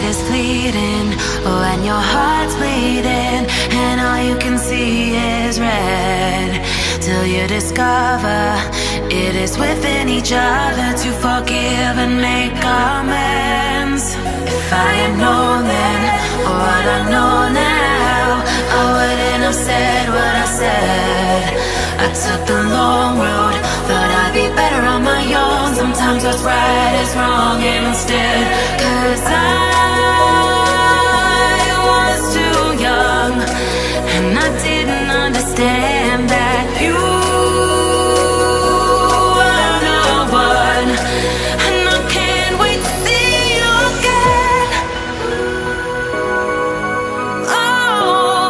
is fleeting when your heart's bleeding and all you can see is red. Till you discover it is within each other to forgive and make amends. If I had known then what I know now, I wouldn't have said what I said. I took the long road, thought I'd be better on my own. Sometimes what's right is wrong instead. 'Cause I was too young and I didn't understand that you are the one. And I can't wait to see you again. Oh,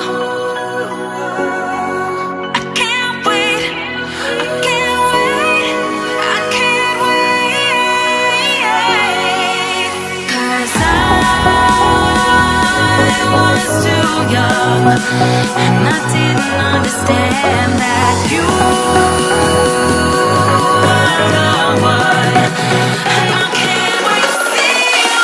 I can't wait, I can't wait, I can't wait. 'Cause I was too young and I didn't understand that you are the one. And I can't wait to see you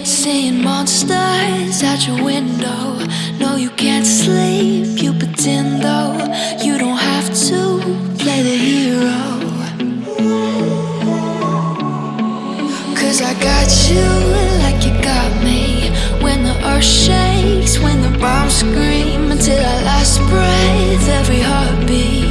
seeing monsters out your window. No, you can't sleep, you pretend though. You don't have to play the hero. 'Cause I got you like you got me. When the earth shakes, when the bombs scream, until our last breath, every heartbeat.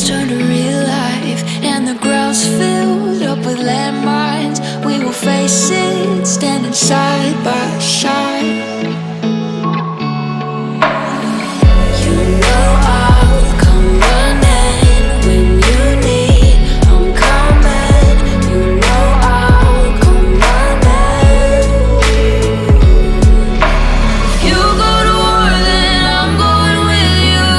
Turn to real life and the ground's filled up with landmines. We will face it, standing side by side. You know I'll come running when you need. I'm coming. You know I'll come running. If you go to war, then I'm going with you.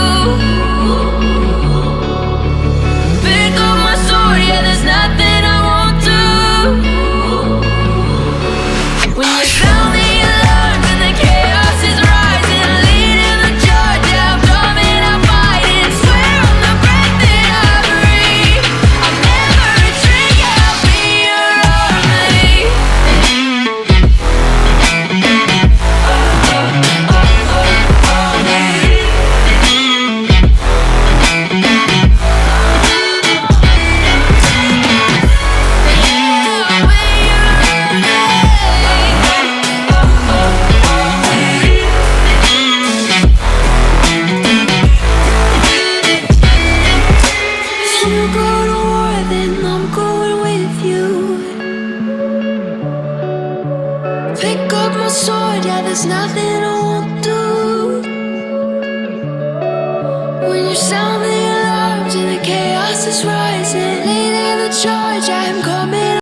Pick up my sword, yeah, there's nothing I won't do. When you found the alarm and the there's nothing I won't do. When you're sound